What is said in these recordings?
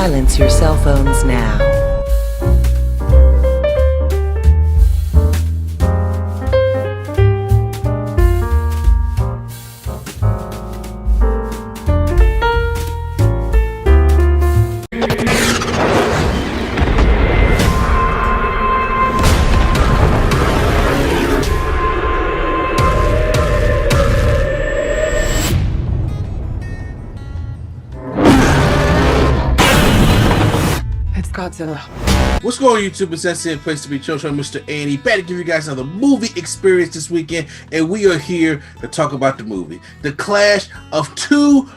Silence your cell phones now. Godzilla. What's going on, YouTube? It's that same place to be, Chocho, Mr. A&E. Back to give you guys another movie experience this weekend, and we are here to talk about the movie. The clash of two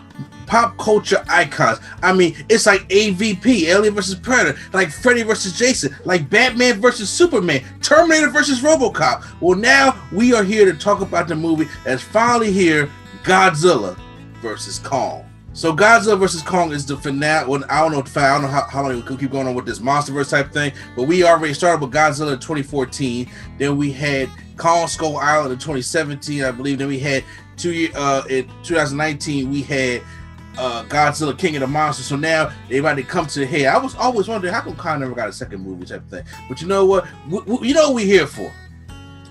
pop culture icons. I mean, it's like AVP, Alien vs. Predator, like Freddy vs. Jason, like Batman vs. Superman, Terminator vs. RoboCop. Well, now we are here to talk about the movie that's finally here, Godzilla vs. Kong. So Godzilla vs. Kong is the finale. Well, I don't know how long we could keep going on with this MonsterVerse type thing, but we already started with Godzilla in 2014. Then we had Kong Skull Island in 2017, I believe. Then we had in 2019 we had Godzilla King of the Monsters. So now everybody come to the head. I was always wondering how come Kong never got a second movie type of thing. But you know what? You know what we're here for.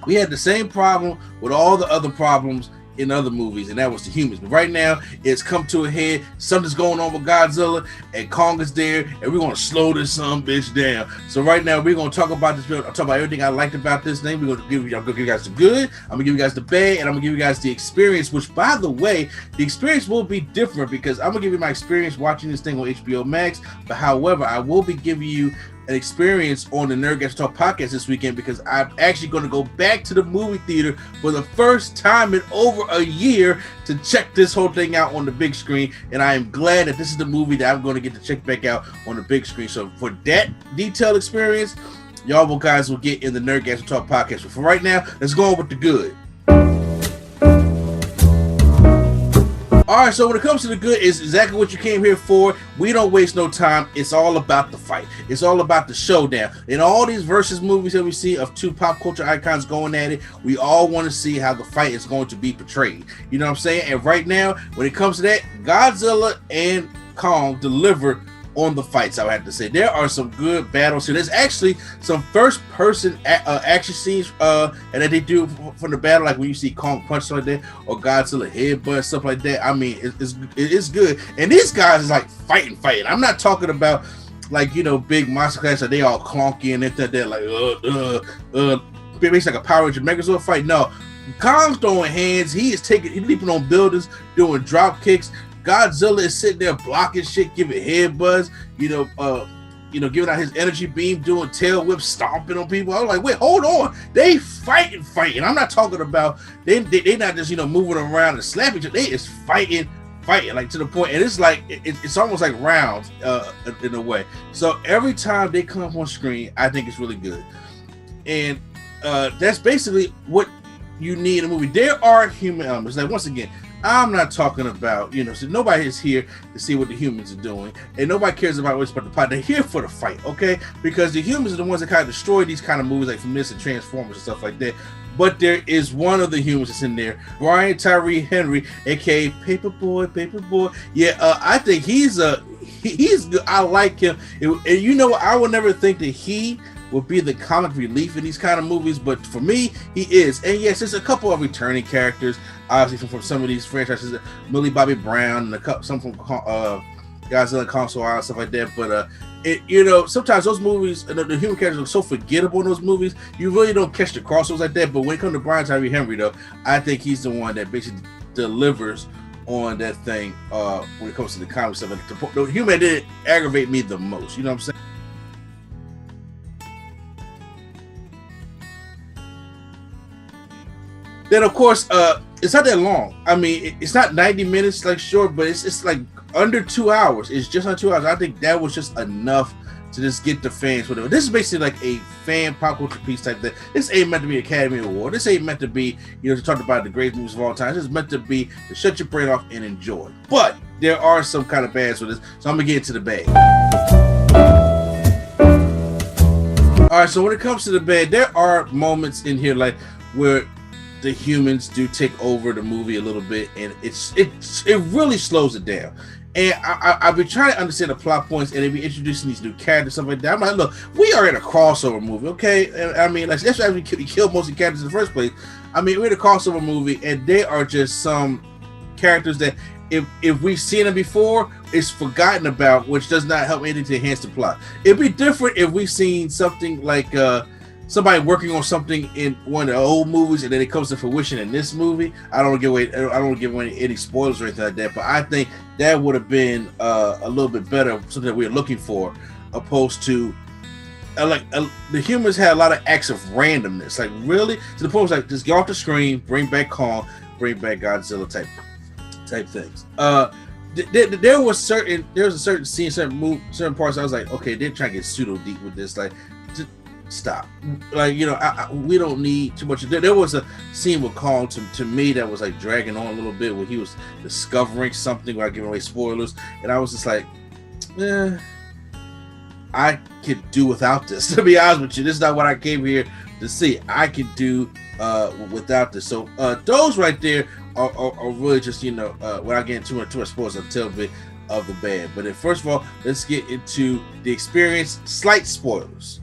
We had the same problem with all the other problems in other movies, and that was the humans. But right now, it's come to a head. Something's going on with Godzilla, and Kong is there, and we're gonna slow this son bitch down. So right now, we're gonna talk about this film. I'll talk about everything I liked about this thing. I'm gonna give you guys the good. I'm gonna give you guys the bad, and I'm gonna give you guys the experience. Which, by the way, the experience will be different because I'm gonna give you my experience watching this thing on HBO Max. But however, I will be giving you an experience on the Nerdgasm Talk podcast this weekend because I'm actually going to go back to the movie theater for the first time in over a year to check this whole thing out on the big screen, and I am glad that this is the movie that I'm going to get to check back out on the big screen. So for that detailed experience, y'all guys will get in the Nerdgasm Talk podcast. But for right now, let's go on with the good. Alright, so when it comes to the good, it's exactly what you came here for. We don't waste no time. It's all about the fight. It's all about the showdown. In all these versus movies that we see of two pop culture icons going at it, we all want to see how the fight is going to be portrayed. You know what I'm saying? And right now, when it comes to that, Godzilla and Kong deliver on the fights. I would have to say there are some good battles here. There's actually some first-person action scenes and that they do from the battle, like when you see Kong punch like that or Godzilla headbutt, stuff like that. I mean, it's good. And these guys is like fighting. I'm not talking about like, you know, big monster clash that they all clunky and they're like basically like a Power Ranger Megazord fight. No, Kong's throwing hands. He's leaping on buildings, doing drop kicks. Godzilla is sitting there blocking shit, giving headbutts, giving out his energy beam, doing tail whips, stomping on people. I was like, wait, hold on. They fighting. I'm not talking about they not just, moving around and slapping each other. They is fighting, like to the point, and it's like it's almost like rounds in a way. So every time they come up on screen, I think it's really good. And that's basically what you need in a movie. There are human elements. Like, once again, I'm not talking about, so nobody is here to see what the humans are doing, and nobody cares about what's about the plot. They're here for the fight, okay? Because the humans are the ones that kind of destroy these kind of movies, like from this and Transformers and stuff like that. But there is one of the humans that's in there, Brian Tyree Henry, aka Paperboy. Yeah, I think he's good. I like him, and I would never think that he would be the comic relief in these kind of movies, but for me, he is. And yes, there's a couple of returning characters, obviously from some of these franchises, Millie Bobby Brown, and some from Godzilla, Console Island, stuff like that. But sometimes those movies, the human characters are so forgettable in those movies, you really don't catch the crossovers like that. But when it comes to Brian Tyree Henry, though, I think he's the one that basically delivers on that thing when it comes to the comic stuff. And the human didn't aggravate me the most. You know what I'm saying? Then of course, it's not that long. I mean, it's not 90 minutes like short, but it's like under 2 hours. It's just under 2 hours. I think that was just enough to just get the fans whatever. This is basically like a fan pop culture piece type thing. This ain't meant to be Academy Award. This ain't meant to be, to talk about the great movies of all time. This is meant to be to shut your brain off and enjoy. But there are some kind of bads with this, so I'm gonna get into the bad. All right, so when it comes to the bad, there are moments in here like where the humans do take over the movie a little bit, and it really slows it down. And I've been trying to understand the plot points, and they be introducing these new characters, stuff like that. I'm like, look, we are in a crossover movie, okay? And I mean, like, that's why we killed most of the characters in the first place. I mean, we're in a crossover movie, and they are just some characters that, if we've seen them before, it's forgotten about, which does not help anything to enhance the plot. It'd be different if we've seen something like somebody working on something in one of the old movies, and then it comes to fruition in this movie. I don't give away any spoilers or anything like that, but I think that would have been a little bit better, something that we're looking for, opposed to the humans had a lot of acts of randomness, like really to the point where like just get off the screen, bring back Kong, bring back Godzilla type things. There was a certain scene, certain parts I was like, okay, they're trying to get pseudo deep with this, like. Stop, like, you know, we don't need too much. There was a scene with Kong to me that was like dragging on a little bit, where he was discovering something without giving away spoilers, and I was just like, I could do without this. To be honest with you, this is not what I came here to see. I could do without this. So those right there are really just, you know, without getting too much spoilers, a little bit of the bad. But then first of all, let's get into the experience. Slight spoilers.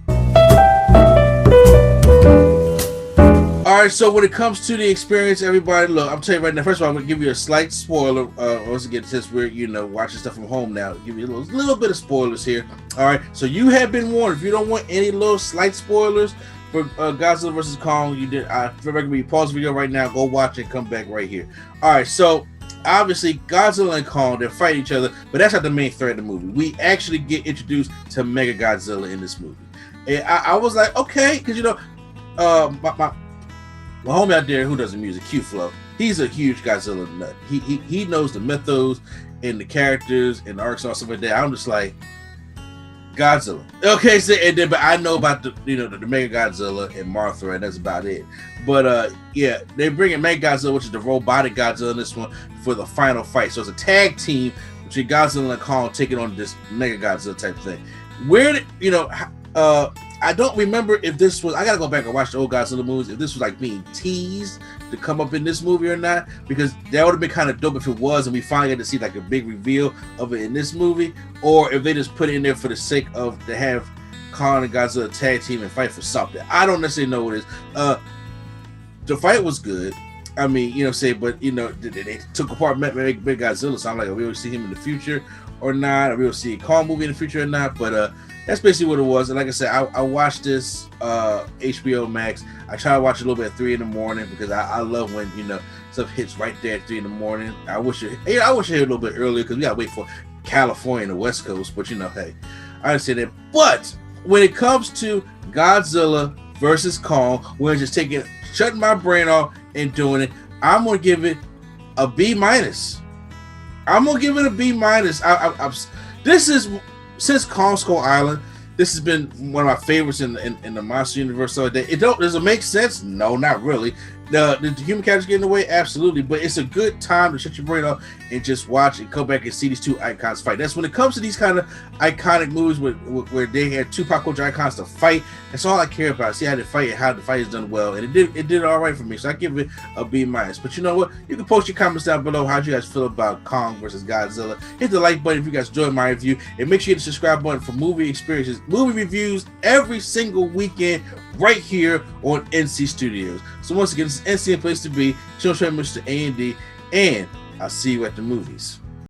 All right, so when it comes to the experience, everybody, look, I'm telling you right now, first of all, I'm going to give you a slight spoiler. Once again, since we're, you know, watching stuff from home now, give you a little bit of spoilers here. All right, so you have been warned. If you don't want any little slight spoilers for Godzilla vs. Kong, I recommend you pause the video right now, go watch it, come back right here. All right, so obviously, Godzilla and Kong, they're fighting each other, but that's not the main threat of the movie. We actually get introduced to Mega Godzilla in this movie. And I was like, okay, because, you know, my homie out there who does the music, Q-Flow, he's a huge Godzilla nut. He knows the mythos and the characters and the arcs and stuff like that. I'm just like, Godzilla. Okay, so and then, but I know about the Mega Godzilla and Martha, and that's about it. But yeah, they bring in Mega Godzilla, which is the robotic Godzilla in this one, for the final fight. So it's a tag team between Godzilla and Kong taking on this Mega Godzilla type thing. Where, you know, I don't remember if this was, I gotta go back and watch the old Godzilla movies, if this was like being teased to come up in this movie or not, because that would have been kind of dope if it was, and we finally got to see like a big reveal of it in this movie, or if they just put it in there for the sake of to have Kong and Godzilla tag team and fight for something. I don't necessarily know what it is. The fight was good. I mean, you know what I'm saying, but you know, they took apart Big Godzilla, so I'm like, are we going to see him in the future or not? Are we going to see a Kong movie in the future or not? But that's basically what it was. And like I said, I watched this HBO Max. I try to watch it a little bit at 3 in the morning because I love when, you know, stuff hits right there at 3 in the morning. I wish it hit a little bit earlier because we got to wait for California and the West Coast. But, you know, hey, I understand that. But when it comes to Godzilla versus Kong, we're just shutting my brain off and doing it, I'm going to give it a B-. I'm going to give it a B-. This is, since Kong Skull Island, this has been one of my favorites in the monster universe. So does it make sense? No, not really. The human characters get in the way, absolutely, but it's a good time to shut your brain off and just watch and come back and see these two icons fight. That's when it comes to these kind of iconic movies where they had two pop culture icons to fight. That's all I care about. See how they fight and how the fight is done well, and it did all right for me. So I give it a B-. But you know what? You can post your comments down below. How do you guys feel about Kong versus Godzilla? Hit the like button if you guys enjoyed my review, and make sure you hit the subscribe button for movie experiences, movie reviews every single weekend right here on NC Studios. So once again, this is NC, a place to be. Show Mr. A&D, and I'll see you at the movies.